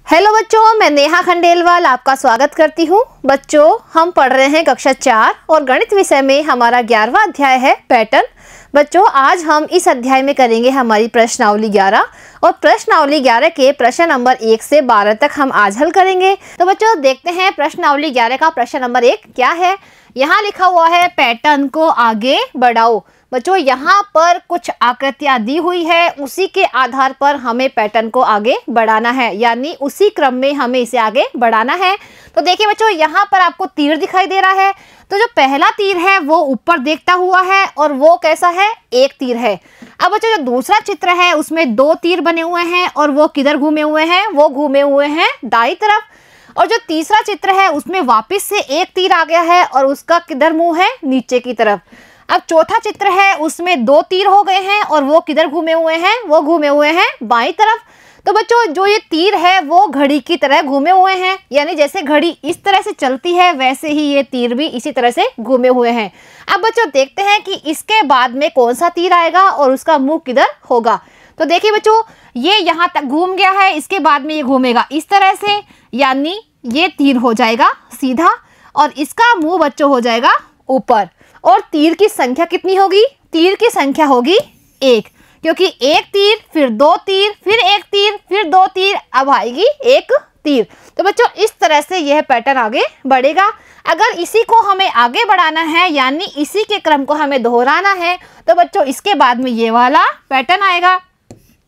Hello बच्चों, मैं नेहा खंडेलवाल आपका स्वागत करती हूँ। बच्चों, हम पढ़ रहे हैं कक्षा 4 और गणित विषय में हमारा 11वां अध्याय है पैटर्न। बच्चों, आज हम इस अध्याय में करेंगे हमारी प्रश्नावली 11 और प्रश्नावली 11 के प्रश्न नंबर 1 से 12 तक हम आज हल करेंगे। तो बच्चों देखते हैं प्रश्नावली 11 का प्रश्न नंबर 1 क्या है। यहाँ लिखा हुआ है पैटर्न को आगे बढ़ाओ। बच्चों यहाँ पर कुछ आकृतियाँ दी हुई है, उसी के आधार पर हमें पैटर्न को आगे बढ़ाना है, यानी उसी क्रम में हमें इसे आगे बढ़ाना है। तो देखिए बच्चों, यहाँ पर आपको तीर दिखाई दे रहा है। तो जो पहला तीर है वो ऊपर देखता हुआ है और वो कैसा है, एक तीर है। अब बच्चों जो दूसरा चित्र है उसमें 2 तीर बने हुए हैं और वो किधर घूमे हुए हैं, वो घूमे हुए हैं दाईं तरफ। और जो तीसरा चित्र है उसमें वापस से एक तीर आ गया है और उसका किधर मुंह है, नीचे की तरफ। अब चौथा चित्र है उसमें 2 तीर हो गए हैं और वो किधर घूमे हुए हैं, वो घूमे हुए हैं बाईं तरफ। तो बच्चों जो ये तीर है वो घड़ी की तरह घूमे हुए हैं, यानी जैसे घड़ी इस तरह से चलती है वैसे ही ये तीर भी इसी तरह से घूमे हुए हैं। अब बच्चों देखते हैं कि इसके बाद में कौन सा तीर आएगा और उसका मुंह किधर होगा। तो देखिए बच्चों, ये यहाँ तक घूम गया है, इसके बाद में ये घूमेगा इस तरह से, यानी ये तीर हो जाएगा सीधा और इसका मुंह बच्चों हो जाएगा ऊपर। और तीर की संख्या कितनी होगी, तीर की संख्या होगी 1, क्योंकि एक तीर, फिर 2 तीर, फिर एक तीर, फिर 2 तीर, अब आएगी एक तीर। तो बच्चों इस तरह से यह पैटर्न आगे बढ़ेगा। अगर इसी को हमें आगे बढ़ाना है, यानी इसी के क्रम को हमें दोहराना है, तो बच्चों इसके बाद में ये वाला पैटर्न आएगा,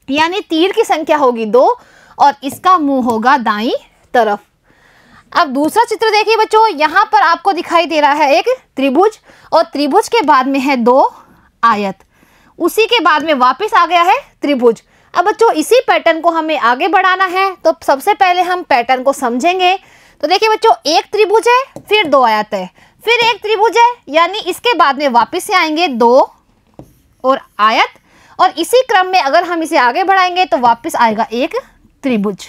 यानी तीर की संख्या होगी 2 और इसका मुंह होगा दाईं तरफ। अब दूसरा चित्र देखिए बच्चों, यहाँ पर आपको दिखाई दे रहा है एक त्रिभुज और त्रिभुज के बाद में है 2 आयत, उसी के बाद में वापस आ गया है त्रिभुज। अब बच्चों इसी पैटर्न को हमें आगे बढ़ाना है, तो सबसे पहले हम पैटर्न को समझेंगे। तो देखिए बच्चों, एक त्रिभुज है, फिर 2 आयत है, फिर एक त्रिभुज है, यानी इसके बाद में वापस से आएंगे 2 और आयत, और इसी क्रम में अगर हम इसे आगे बढ़ाएंगे तो वापस आएगा एक त्रिभुज।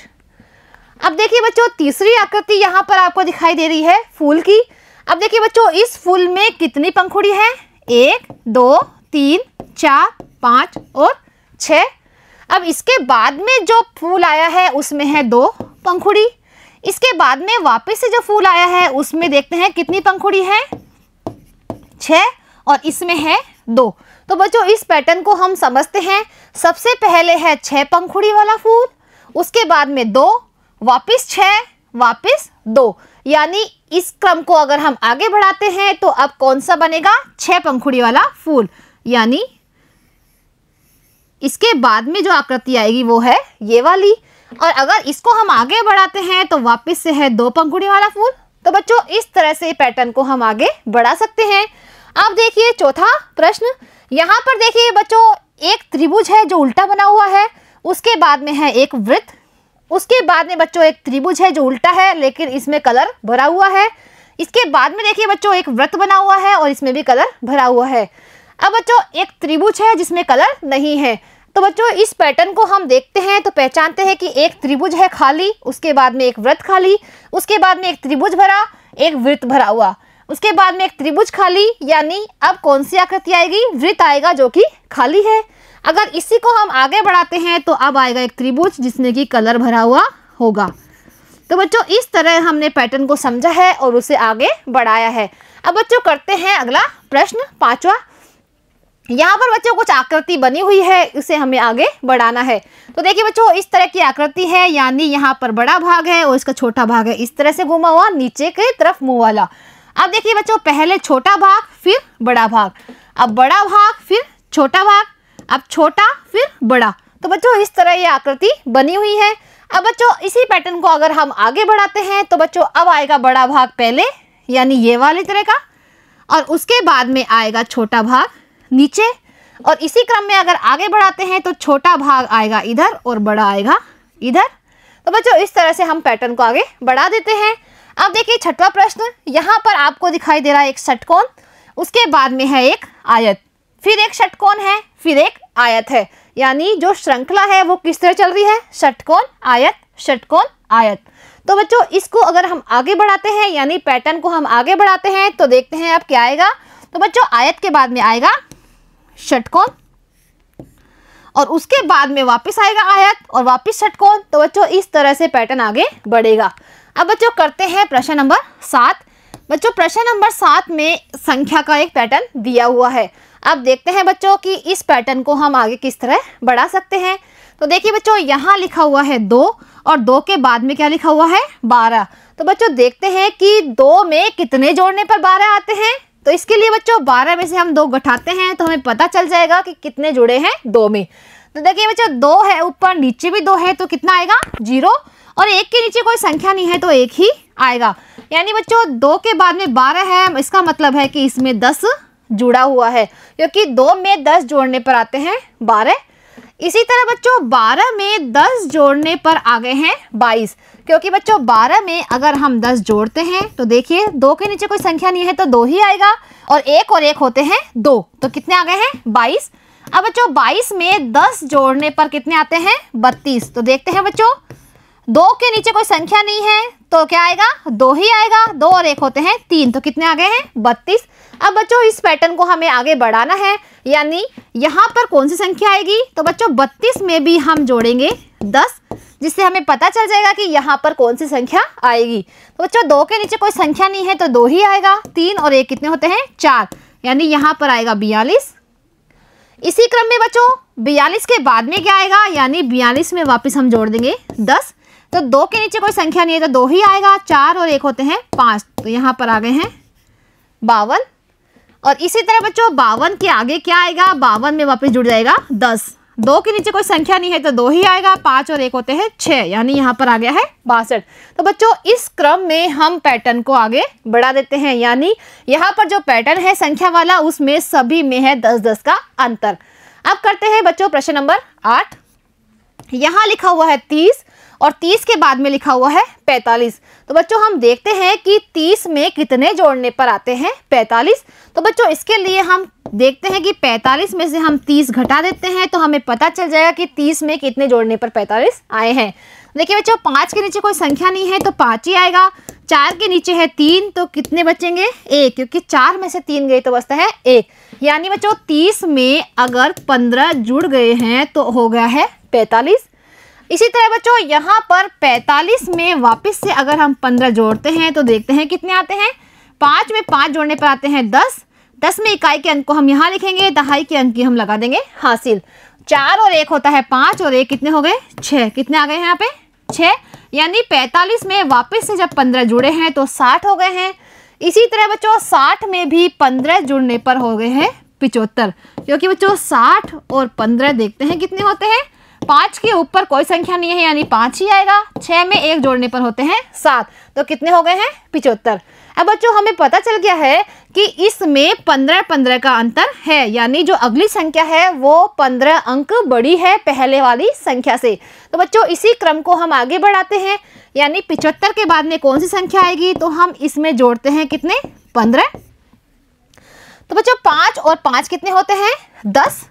अब देखिए बच्चों, तीसरी आकृति यहाँ पर आपको दिखाई दे रही है फूल की। अब देखिए बच्चों, इस फूल में कितनी पंखुड़ी है, 1 2 3 4 5 और 6। अब इसके बाद में जो फूल आया है उसमें है 2 पंखुड़ी। इसके बाद में वापस से जो फूल आया है उसमें देखते हैं कितनी पंखुड़ी है, 6, और इसमें है 2। तो बच्चों इस पैटर्न को हम समझते हैं। सबसे पहले है 6 पंखुड़ी वाला फूल, उसके बाद में 2, वापस 6, वापस 2, यानी इस क्रम को अगर हम आगे बढ़ाते हैं तो अब कौन सा बनेगा, 6 पंखुड़ी वाला फूल, यानी इसके बाद में जो आकृति आएगी वो है ये वाली। और अगर इसको हम आगे बढ़ाते हैं तो वापस से है 2 पंखुड़ी वाला फूल। तो बच्चों इस तरह से पैटर्न को हम आगे बढ़ा सकते हैं। अब देखिए चौथा प्रश्न, यहाँ पर देखिए बच्चों, एक त्रिभुज है जो उल्टा बना हुआ है, उसके बाद में है एक वृत्त, उसके बाद में बच्चों एक त्रिभुज है जो उल्टा है लेकिन इसमें कलर भरा हुआ है, इसके बाद में देखिए बच्चों एक वृत्त बना हुआ है और इसमें भी कलर भरा हुआ है। अब बच्चों एक त्रिभुज है जिसमें कलर नहीं है। तो बच्चों इस पैटर्न को हम देखते हैं तो पहचानते हैं कि एक त्रिभुज है खाली, उसके बाद में एक वृत्त खाली, उसके बाद में एक त्रिभुज भरा, एक वृत्त भरा हुआ, उसके बाद में एक त्रिभुज खाली, यानी अब कौन सी आकृति आएगी, वृत्त आएगा जो कि खाली है। अगर इसी को हम आगे बढ़ाते हैं तो अब आएगा एक त्रिभुज जिसमें कि कलर भरा हुआ होगा। तो बच्चों इस तरह हमने पैटर्न को समझा है और उसे आगे बढ़ाया है। अब बच्चों करते हैं अगला प्रश्न 5वां। यहाँ पर बच्चों कुछ आकृति बनी हुई है, इसे हमें आगे बढ़ाना है। तो देखिए बच्चों, इस तरह की आकृति है, यानी यहाँ पर बड़ा भाग है और इसका छोटा भाग है, इस तरह से घुमा हुआ नीचे की तरफ मुंह वाला। अब देखिए बच्चों, पहले छोटा भाग, फिर बड़ा भाग, अब बड़ा भाग, फिर छोटा भाग, अब छोटा, फिर बड़ा। तो बच्चों इस तरह ये आकृति बनी हुई है। अब बच्चों इसी पैटर्न को अगर हम आगे बढ़ाते हैं तो बच्चों अब आएगा बड़ा भाग पहले, यानी ये वाले तरह का, और उसके बाद में आएगा छोटा भाग नीचे, और इसी क्रम में अगर आगे बढ़ाते हैं तो छोटा भाग आएगा इधर और बड़ा आएगा इधर। तो बच्चों इस तरह से हम पैटर्न को आगे बढ़ा देते हैं। अब देखिए 6वां प्रश्न, यहाँ पर आपको दिखाई दे रहा है एक षटकोण, उसके बाद में है एक आयत, फिर एक षटकोण है, फिर एक आयत है, यानी जो श्रृंखला है वो किस तरह चल रही है, षटकोण आयत षटकोण आयत। तो बच्चों इसको अगर हम आगे बढ़ाते हैं, यानी पैटर्न को हम आगे बढ़ाते हैं तो देखते हैं अब क्या आएगा। तो बच्चों आयत के बाद में आएगा षटकोण, और उसके बाद में वापस आएगा आयत और वापस षटकोण। तो बच्चों इस तरह से पैटर्न आगे बढ़ेगा। अब बच्चों करते हैं प्रश्न नंबर 7। बच्चों प्रश्न नंबर 7 में संख्या का एक पैटर्न दिया हुआ है। अब देखते हैं बच्चों कि इस पैटर्न को हम आगे किस तरह बढ़ा सकते हैं। तो देखिए बच्चों यहाँ लिखा हुआ है 2 और 2 के बाद में क्या लिखा हुआ है 12। तो बच्चों देखते हैं कि 2 में कितने जोड़ने पर 12 आते हैं। तो इसके लिए बच्चों 12 में से हम 2 घटाते हैं तो हमें पता चल जाएगा कि कितने जुड़े हैं 2 में। तो देखिए बच्चों 2 है ऊपर, नीचे भी 2 है, तो कितना आएगा 0 और 1 के नीचे कोई संख्या नहीं है तो 1 ही आएगा। यानी बच्चों 2 के बाद में 12 है, इसका मतलब है कि इसमें 10 जुड़ा हुआ है, क्योंकि 2 में 10 जोड़ने पर आते हैं 12। इसी तरह बच्चों 12 में 10 जोड़ने पर आ गए हैं 22, क्योंकि बच्चों 12 में अगर हम 10 जोड़ते हैं तो देखिए 2 के नीचे कोई संख्या नहीं है तो 2 ही आएगा और 1 होते हैं 2, तो कितने आ गए हैं 22। अब बच्चों 22 में 10 जोड़ने पर कितने आते हैं 32। तो देखते हैं बच्चों 2 के नीचे कोई संख्या नहीं है तो क्या आएगा 2 ही आएगा, 2 और 1 होते हैं 3, तो कितने आ गए हैं 32। अब बच्चों इस पैटर्न को हमें आगे बढ़ाना है, यानी यहाँ पर कौन सी संख्या आएगी। तो बच्चों 32 में भी हम जोड़ेंगे 10, जिससे हमें पता चल जाएगा कि यहाँ पर कौन सी संख्या आएगी। तो बच्चों 2 के नीचे कोई संख्या नहीं है तो 2 ही आएगा, 3 और 1 कितने होते हैं 4, यानी यहाँ पर आएगा 42। इसी क्रम में बच्चों 42 के बाद में क्या आएगा, यानी 42 में वापस हम जोड़ देंगे 10। तो 2 के नीचे कोई संख्या नहीं है तो 2 ही आएगा, 4 और 1 होते हैं 5, तो यहाँ पर आ गए हैं 52। और इसी तरह बच्चों 52 के आगे क्या आएगा, 52 में वापस जुड़ जाएगा 10। 2 के नीचे कोई संख्या नहीं है तो 2 ही आएगा, 5 और 1 होते हैं 6, यानी यहाँ पर आ गया है 62। तो बच्चों इस क्रम में हम पैटर्न को आगे बढ़ा देते हैं, यानी यहाँ पर जो पैटर्न है संख्या वाला उसमें सभी में है 10-10 का अंतर। अब करते हैं बच्चों प्रश्न नंबर 8। यहाँ लिखा हुआ है 30 और 30 के बाद में लिखा हुआ है 45। तो बच्चों हम देखते हैं कि 30 में कितने जोड़ने पर आते हैं 45। तो बच्चों इसके लिए हम देखते हैं कि 45 में से हम 30 घटा देते हैं तो हमें पता चल जाएगा कि 30 में कितने जोड़ने पर 45 आए हैं। देखिए बच्चों 5 के नीचे कोई संख्या नहीं है तो 5 ही आएगा, 4 के नीचे है 3 तो कितने बचेंगे 1, क्योंकि 4 में से 3 गए तो बचता है 1। यानी बच्चों 30 में अगर 15 जुड़ गए हैं तो हो गया है 45। इसी तरह बच्चों यहाँ पर 45 में वापस से अगर हम 15 जोड़ते हैं तो देखते हैं कितने आते हैं। 5 में 5 जोड़ने पर आते हैं 10। 10 में इकाई के अंक को हम यहाँ लिखेंगे, दहाई के अंक की हम लगा देंगे हासिल। 4 और 1 होता है 5 और 1 कितने हो गए 6, कितने आ गए हैं यहाँ पे 6। यानी 45 में वापस से जब 15 जुड़े हैं तो 60 हो गए हैं। इसी तरह बच्चों 60 में भी 15 जुड़ने पर हो गए हैं 75, क्योंकि बच्चों 60 और 15 देखते हैं कितने होते हैं। 5 के ऊपर कोई संख्या नहीं है यानी 5 ही आएगा। 6 में 1 जोड़ने पर होते हैं 7, तो कितने हो गए हैं 75। अब बच्चों हमें पता चल गया है कि इसमें 15-15 का अंतर है, यानी जो अगली संख्या है वो 15 अंक बड़ी है पहले वाली संख्या से। तो बच्चों इसी क्रम को हम आगे बढ़ाते हैं, यानी 75 के बाद में कौन सी संख्या आएगी तो हम इसमें जोड़ते हैं कितने 15। तो बच्चों 5 और 5 कितने होते हैं 10।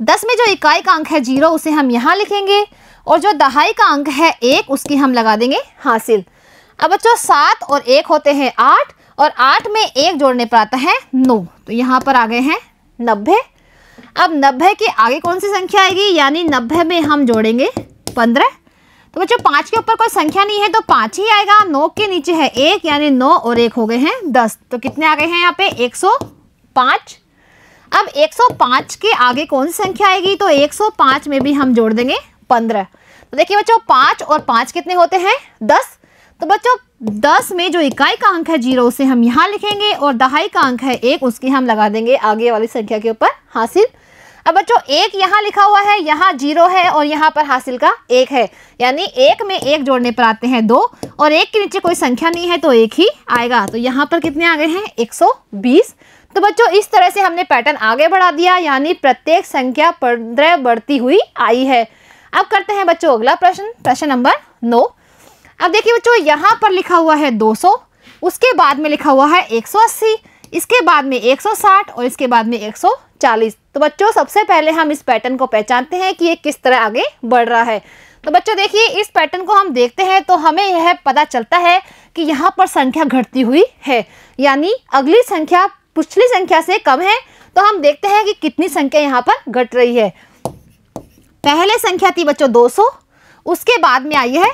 10 में जो इकाई का अंक है 0 उसे हम यहाँ लिखेंगे और जो दहाई का अंक है 1 उसकी हम लगा देंगे हासिल। अब बच्चों 7 और 1 होते हैं 8 और 8 में 1 जोड़ने पर आता है 9, तो यहाँ पर आ गए हैं 90। अब 90 के आगे कौन सी संख्या आएगी, यानी 90 में हम जोड़ेंगे 15। तो बच्चों 5 के ऊपर कोई संख्या नहीं है तो 5 ही आएगा। 9 के नीचे है 1 यानी 9 और 1 हो गए हैं 10, तो कितने आ गए हैं यहाँ पे 105। अब 105 के आगे कौन सी संख्या आएगी तो 105 में भी हम जोड़ देंगे 15। तो देखिए बच्चों 5 और 5 कितने होते हैं 10। तो बच्चों 10 में जो इकाई का अंक है 0 उसे हम यहाँ लिखेंगे और दहाई का अंक है 1 उसकी हम लगा देंगे आगे वाली संख्या के ऊपर हासिल। अब बच्चों 1 यहाँ लिखा हुआ है, यहाँ 0 है और यहाँ पर हासिल का 1 है, यानी 1 में 1 जोड़ने पर आते हैं 2 और 1 के नीचे कोई संख्या नहीं है तो 1 ही आएगा। तो यहाँ पर कितने आ गए हैं 120। तो बच्चों इस तरह से हमने पैटर्न आगे बढ़ा दिया, यानी प्रत्येक संख्या 15 बढ़ती हुई आई है। अब करते हैं बच्चों अगला प्रश्न, प्रश्न नंबर 9। अब देखिए बच्चों यहाँ पर लिखा हुआ है 200, उसके बाद में लिखा हुआ है 180, इसके बाद में 160 और इसके बाद में 140। तो बच्चों सबसे पहले हम इस पैटर्न को पहचानते हैं कि ये किस तरह आगे बढ़ रहा है। तो बच्चों देखिए इस पैटर्न को हम देखते हैं तो हमें यह पता चलता है कि यहाँ पर संख्या घटती हुई है, यानी अगली संख्या पिछली संख्या से कम है। तो हम देखते हैं कि कितनी संख्या यहाँ पर घट रही है। पहले संख्या थी बच्चों 200, उसके बाद में आई है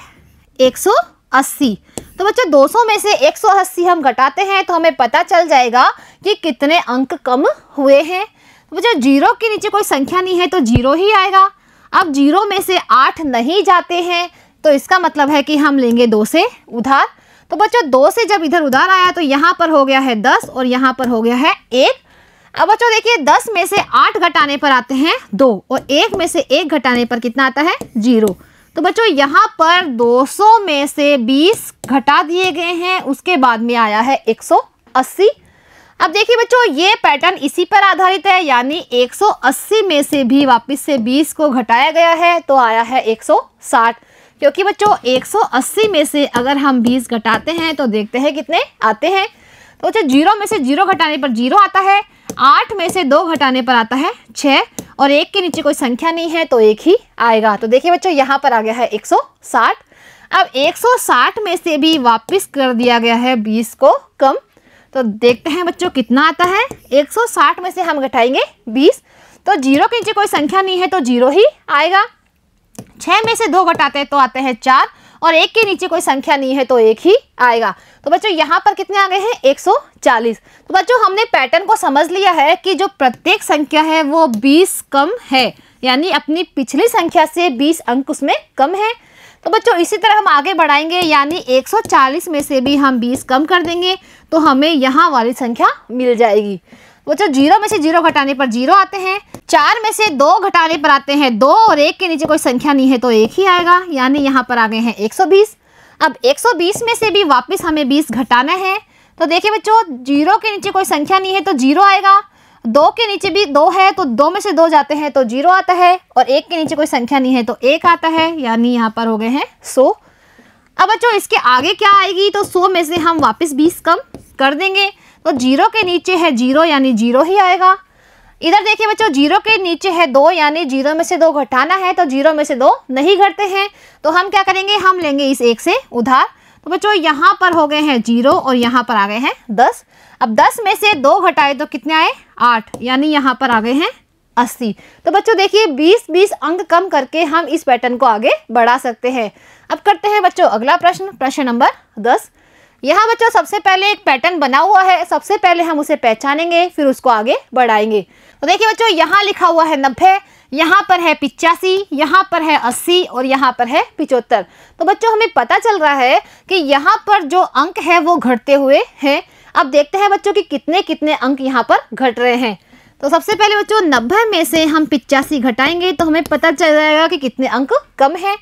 180। तो बच्चों 200 में से 180 हम घटाते हैं तो हमें पता चल जाएगा कि कितने अंक कम हुए हैं। तो बच्चों 0 के नीचे कोई संख्या नहीं है तो 0 ही आएगा। अब 0 में से 8 नहीं जाते हैं तो इसका मतलब है कि हम लेंगे 2 से उधार। तो बच्चों 2 से जब इधर उधार आया तो यहाँ पर हो गया है 10 और यहाँ पर हो गया है 1। अब बच्चों देखिए 10 में से 8 घटाने पर आते हैं 2 और 1 में से 1 घटाने पर कितना आता है 0। तो बच्चों यहाँ पर 200 में से 20 घटा दिए गए हैं, उसके बाद में आया है 180। अब देखिए बच्चों ये पैटर्न इसी पर आधारित है, यानी 180 में से भी वापस से 20 को घटाया गया है तो आया है 160। क्योंकि बच्चों 180 में से अगर हम 20 घटाते हैं तो देखते हैं कितने आते हैं। तो बच्चों 0 में से 0 घटाने पर 0 आता है, 8 में से 2 घटाने पर आता है 6 और 1 के नीचे कोई संख्या नहीं है तो 1 ही आएगा। तो देखिए बच्चों यहाँ पर आ गया है 160। अब 160 में से भी वापस कर दिया गया है 20 को कम, तो देखते हैं बच्चों कितना आता है। 160 में से हम घटाएंगे 20, तो 0 के नीचे कोई संख्या नहीं है तो 0 ही आएगा। 6 में से 2 घटाते हैं तो आते हैं 4 और 1 के नीचे कोई संख्या नहीं है तो 1 ही आएगा। तो बच्चों यहाँ पर कितने आ गए हैं 140। तो बच्चों हमने पैटर्न को समझ लिया है कि जो प्रत्येक संख्या है वो 20 कम है, यानी अपनी पिछली संख्या से 20 अंक उसमें कम है। तो बच्चों इसी तरह हम आगे बढ़ाएंगे, यानी 140 में से भी हम 20 कम कर देंगे तो हमें यहाँ वाली संख्या मिल जाएगी। बच्चों 0 में से 0 घटाने पर 0 आते हैं, 4 में से 2 घटाने पर आते हैं 2 और 1 के नीचे कोई संख्या नहीं है तो 1 ही आएगा, यानी यहाँ पर आ गए हैं 120। अब 120 में से भी वापस हमें 20 घटाना है, तो देखिए बच्चों 0 के नीचे कोई संख्या नहीं है तो 0 आएगा, 2 के नीचे भी 2 है तो 2 में से 2 जाते हैं तो 0 आता है और 1 के नीचे कोई संख्या नहीं है तो 1 आता है, यानी यहाँ पर हो गए हैं 100। अब बच्चों इसके आगे क्या आएगी, तो 100 में से हम वापस 20 कम कर देंगे तो 0 के नीचे है 0 यानी 0 ही आएगा। इधर देखिए बच्चों 0 के नीचे है 2 यानी 0 में से 2 घटाना है, तो 0 में से 2 नहीं घटते हैं तो हम क्या करेंगे, हम लेंगे इस 1 से उधार। तो बच्चों यहाँ पर हो गए हैं 0 और यहाँ पर आ गए हैं 10। अब 10 में से 2 घटाए तो कितने आए 8, यानी यहाँ पर आ गए हैं 80। तो बच्चों देखिए 20-20 अंक कम करके हम इस पैटर्न को आगे बढ़ा सकते हैं। अब करते हैं बच्चों अगला प्रश्न, प्रश्न नंबर 10। यहाँ बच्चों सबसे पहले एक पैटर्न बना हुआ है, सबसे पहले हम उसे पहचानेंगे फिर उसको आगे बढ़ाएंगे। तो देखिए बच्चों यहाँ लिखा हुआ है 90, यहाँ पर है 85, यहाँ पर है 80 और यहाँ पर है 75। तो बच्चों हमें पता चल रहा है कि यहाँ पर जो अंक है वो घटते हुए हैं। अब देखते हैं बच्चों कि कितने कितने अंक यहाँ पर घट रहे हैं। तो सबसे पहले बच्चों 90 में से हम 85 घटाएंगे तो हमें पता चल जाएगा कि कितने अंक कम है।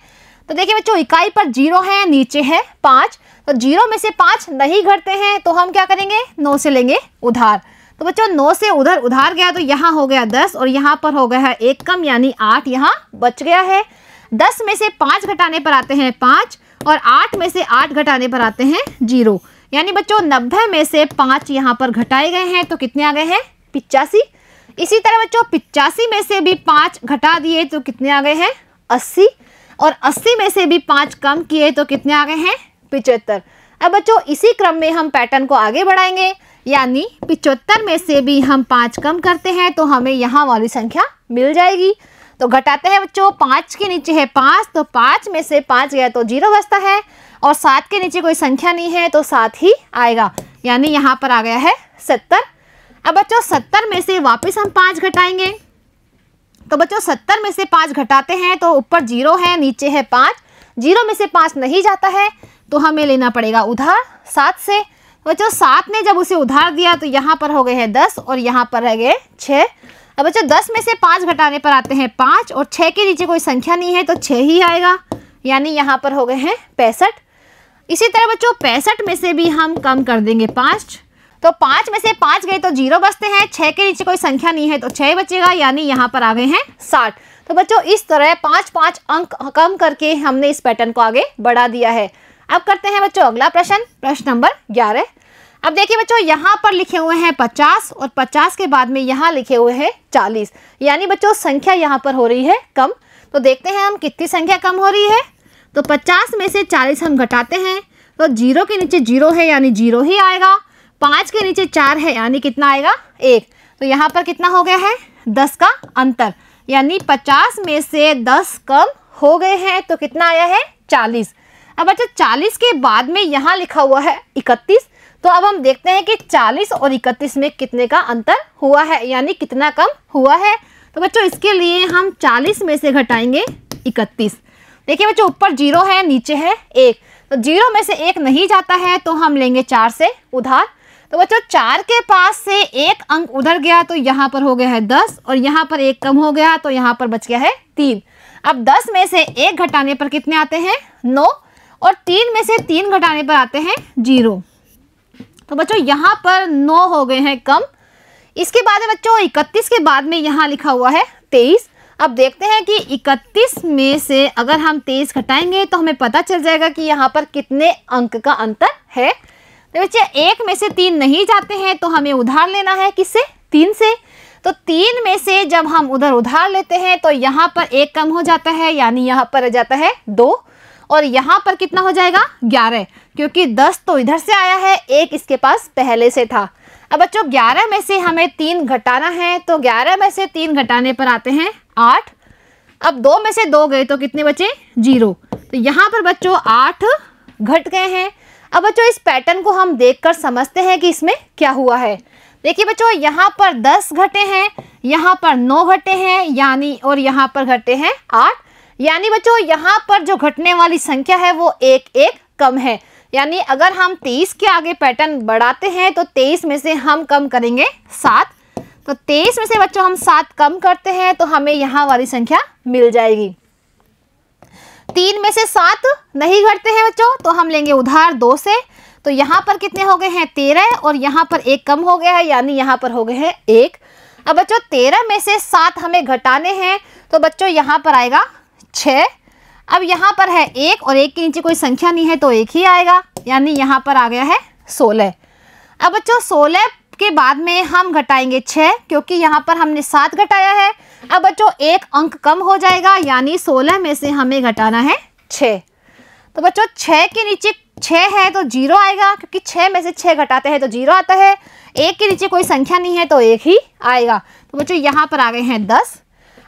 तो देखिए बच्चों इकाई पर 0 है, नीचे है 5, तो 0 में से 5 नहीं घटते हैं तो हम क्या करेंगे 9 से लेंगे उधार। तो बच्चों 9 से उधर उधार गया तो यहाँ हो गया 10 और यहाँ पर हो गया है 1 कम यानी 8 यहाँ बच गया है। 10 में से 5 घटाने पर आते हैं 5 और 8 में से 8 घटाने पर आते हैं 0, यानी बच्चों 90 में से 5 यहाँ पर घटाए गए हैं तो कितने आ गए हैं 85। इसी तरह बच्चों 85 में से भी 5 घटा दिए तो कितने आ गए हैं 80 और 80 में से भी 5 कम किए तो कितने आ गए हैं 75। अब बच्चों इसी क्रम में हम पैटर्न को आगे बढ़ाएंगे, यानी 75 में से भी हम 5 कम करते हैं तो हमें यहाँ वाली संख्या मिल जाएगी। तो घटाते हैं बच्चों, 5 के नीचे है 5 तो 5 में से 5 गया तो 0 बचता है और 7 के नीचे कोई संख्या नहीं है तो 7 ही आएगा, यानी यहाँ पर आ गया है 70। अब बच्चों 70 में से वापस हम 5 घटाएंगे, तो बच्चों 70 में से 5 घटाते हैं तो ऊपर 0 है, नीचे है 5, 0 में से 5 नहीं जाता है तो हमें लेना पड़ेगा उधार 7 से। बच्चों 7 ने जब उसे उधार दिया तो यहाँ पर हो गए हैं 10 और यहाँ पर रह गए 6। अब बच्चों 10 में से 5 घटाने पर आते हैं 5 और 6 के नीचे कोई संख्या नहीं है तो 6 ही आएगा, यानी यहाँ पर हो गए हैं 65। इसी तरह बच्चों 65 में से भी हम कम कर देंगे 5, तो 5 में से 5 गए तो 0 बचते हैं, 6 के नीचे कोई संख्या नहीं है तो 6 बचेगा, यानी यहाँ पर आ गए हैं 60। तो बच्चों इस तरह 5-5 अंक कम करके हमने इस पैटर्न को आगे बढ़ा दिया है। अब करते हैं बच्चों अगला प्रश्न, प्रश्न नंबर 11। अब देखिए बच्चों यहाँ पर लिखे हुए हैं 50 और 50 के बाद में यहाँ लिखे हुए हैं 40, यानी बच्चों संख्या यहाँ पर हो रही है कम। तो देखते हैं हम कितनी संख्या कम हो रही है। तो 50 में से 40 हम घटाते हैं तो 0 के नीचे 0 है यानी 0 ही आएगा, 5 के नीचे 4 है यानी कितना आएगा 1, तो यहाँ पर कितना हो गया है 10 का अंतर, यानी 50 में से 10 कम हो गए हैं तो कितना आया है 40। अब बच्चों 40 के बाद में यहाँ लिखा हुआ है 31, तो अब हम देखते हैं कि 40 और 31 में कितने का अंतर हुआ है, यानी कितना कम हुआ है। तो बच्चों इसके लिए हम 40 में से घटाएंगे 31। देखिए बच्चों ऊपर 0 है, नीचे है 1, तो 0 में से 1 नहीं जाता है तो हम लेंगे 4 से उधार। तो बच्चों 4 के पास से 1 अंक उधर गया तो यहाँ पर हो गया है 10 और यहाँ पर 1 कम हो गया तो यहाँ पर बच गया है 3। अब 10 में से 1 घटाने पर कितने आते हैं 9 और 3 में से 3 घटाने पर आते हैं 0। तो बच्चों यहाँ पर 9 हो गए हैं कम। इसके बाद में बच्चों 31 के बाद में यहाँ लिखा हुआ है 23। अब देखते हैं कि 31 में से अगर हम 23 घटाएंगे तो हमें पता चल जाएगा कि यहाँ पर कितने अंक का अंतर है। तो बच्चे 1 में से 3 नहीं जाते हैं तो हमें उधार लेना है, किससे 3 से। तो 3 में से जब हम उधर उधार लेते हैं तो यहाँ पर 1 कम हो जाता है, यानी यहाँ पर रह जाता है 2 और यहाँ पर कितना हो जाएगा 11, क्योंकि 10 तो इधर से आया है, 1 इसके पास पहले से था। अब बच्चों 11 में से हमें 3 घटाना है, तो 11 में से 3 घटाने पर आते हैं 8। अब 2 में से 2 गए तो कितने बचे 0, तो यहाँ पर बच्चों 8 घट गए हैं। अब बच्चों इस पैटर्न को हम देखकर समझते हैं कि इसमें क्या हुआ है। देखिए बच्चों यहाँ पर 10 घटे हैं, यहाँ पर 9 घटे हैं, यानी और यहाँ पर घटे हैं 8, यानी बच्चों यहाँ पर जो घटने वाली संख्या है वो 1 कम है। यानी अगर हम 23 के आगे पैटर्न बढ़ाते हैं तो 23 में से हम कम करेंगे 7, तो 23 में से बच्चों हम 7 कम करते हैं तो हमें यहाँ वाली संख्या मिल जाएगी। 3 में से 7 नहीं घटते हैं बच्चों, तो हम लेंगे उधार 2 से, तो यहाँ पर कितने हो गए हैं 13 और यहाँ पर 1 कम हो गया है, यानी यहाँ पर हो गए हैं 1। अब बच्चों 13 में से 7 हमें घटाने हैं, तो बच्चों यहाँ पर आएगा 6। अब यहाँ पर है 1 और 1 के नीचे कोई संख्या नहीं है तो 1 ही आएगा, यानी यहाँ पर आ गया है 16। अब बच्चों 16 के बाद में हम घटाएंगे 6, क्योंकि यहाँ पर हमने 7 घटाया है। अब बच्चों 1 अंक कम हो जाएगा, यानी 16 में से हमें घटाना है 6। तो बच्चों 6 के नीचे 6 है तो 0 आएगा, क्योंकि 6 में से 6 घटाते हैं तो 0 आता है। 1 के नीचे कोई संख्या नहीं है तो 1 ही आएगा। तो बच्चों यहाँ पर आ गए हैं 10।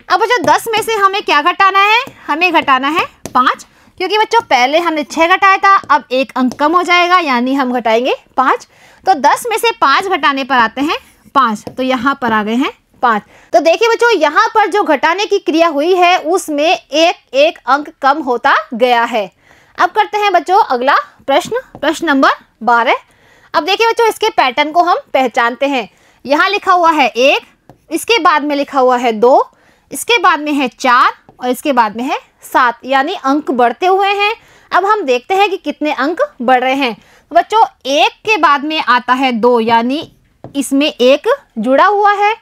अब बच्चों 10 में से हमें क्या घटाना है, हमें घटाना है 5, क्योंकि बच्चों पहले हमने 6 घटाया था, अब 1 अंक कम हो जाएगा, यानी हम घटाएंगे 5। तो 10 में से 5 घटाने पर आते हैं 5, तो यहाँ पर आ गए हैं 5। तो देखिए बच्चों यहाँ पर जो घटाने की क्रिया हुई है उसमें 1 अंक कम होता गया है। अब करते हैं बच्चों अगला प्रश्न नंबर 12। अब देखिए बच्चों इसके पैटर्न को हम पहचानते हैं। यहाँ लिखा हुआ है 1, इसके बाद में लिखा हुआ है 2, इसके बाद में है 4 और इसके बाद में है 7, यानी अंक बढ़ते हुए हैं। अब हम देखते हैं कि कितने अंक बढ़ रहे हैं। तो बच्चों 1 के बाद में आता है 2, यानी इसमें 1 जुड़ा हुआ है।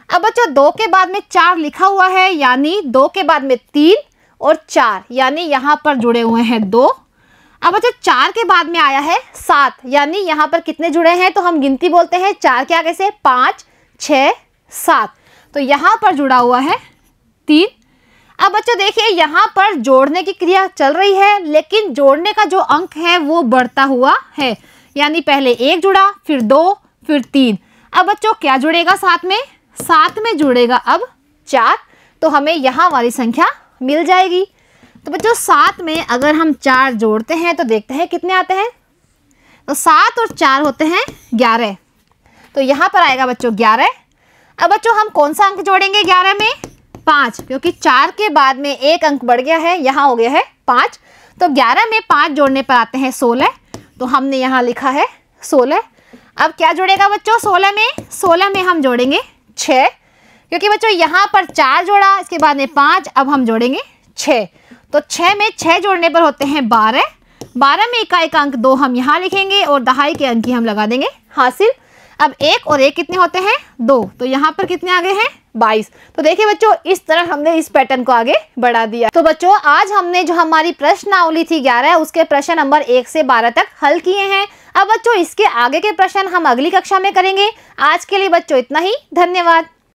अब बच्चों 2 के बाद में 4 लिखा हुआ है, यानी 2 के बाद में 3 और 4, यानी यहाँ पर जुड़े हुए हैं 2। अब बच्चों 4 के बाद में आया है 7, यानी यहाँ पर कितने जुड़े हैं, तो हम गिनती बोलते हैं 4 के आगे से 5, 6, 7, तो यहाँ पर जुड़ा हुआ है 3। अब बच्चों देखिए यहाँ पर जोड़ने की क्रिया चल रही है, लेकिन जोड़ने का जो अंक है वो बढ़ता हुआ है, यानी पहले 1 जुड़ा, फिर 2, फिर 3। अब बच्चों क्या जुड़ेगा साथ में जुड़ेगा अब 4, तो हमें यहाँ वाली संख्या मिल जाएगी। तो बच्चों 7 में अगर हम 4 जोड़ते हैं तो देखते हैं कितने आते हैं, तो 7 और 4 होते हैं 11, तो यहाँ पर आएगा बच्चों 11। अब बच्चों हम कौन सा अंक जोड़ेंगे 11 में, 5, क्योंकि 4 के बाद में 1 अंक बढ़ गया है, यहाँ हो गया है 5, तो 11 में 5 जोड़ने पर आते हैं 16, तो हमने यहाँ लिखा है 16। अब क्या जुड़ेगा बच्चों 16 में हम जोड़ेंगे 6, क्योंकि बच्चों यहाँ पर 4 जोड़ा, इसके बाद में 5, अब हम जोड़ेंगे 6, तो 6 में 6 जोड़ने पर होते हैं 12। 12 में इकाई का अंक 2 हम यहाँ लिखेंगे और दहाई के अंक ही हम लगा देंगे हासिल। अब 1 और 1 कितने होते हैं 2, तो यहाँ पर कितने आ गए हैं 22। तो देखिए बच्चों इस तरह हमने इस पैटर्न को आगे बढ़ा दिया। तो बच्चों आज हमने जो हमारी प्रश्नावली थी 11 उसके प्रश्न नंबर 1 से 12 तक हल किए हैं। अब बच्चों इसके आगे के प्रश्न हम अगली कक्षा में करेंगे। आज के लिए बच्चों इतना ही, धन्यवाद।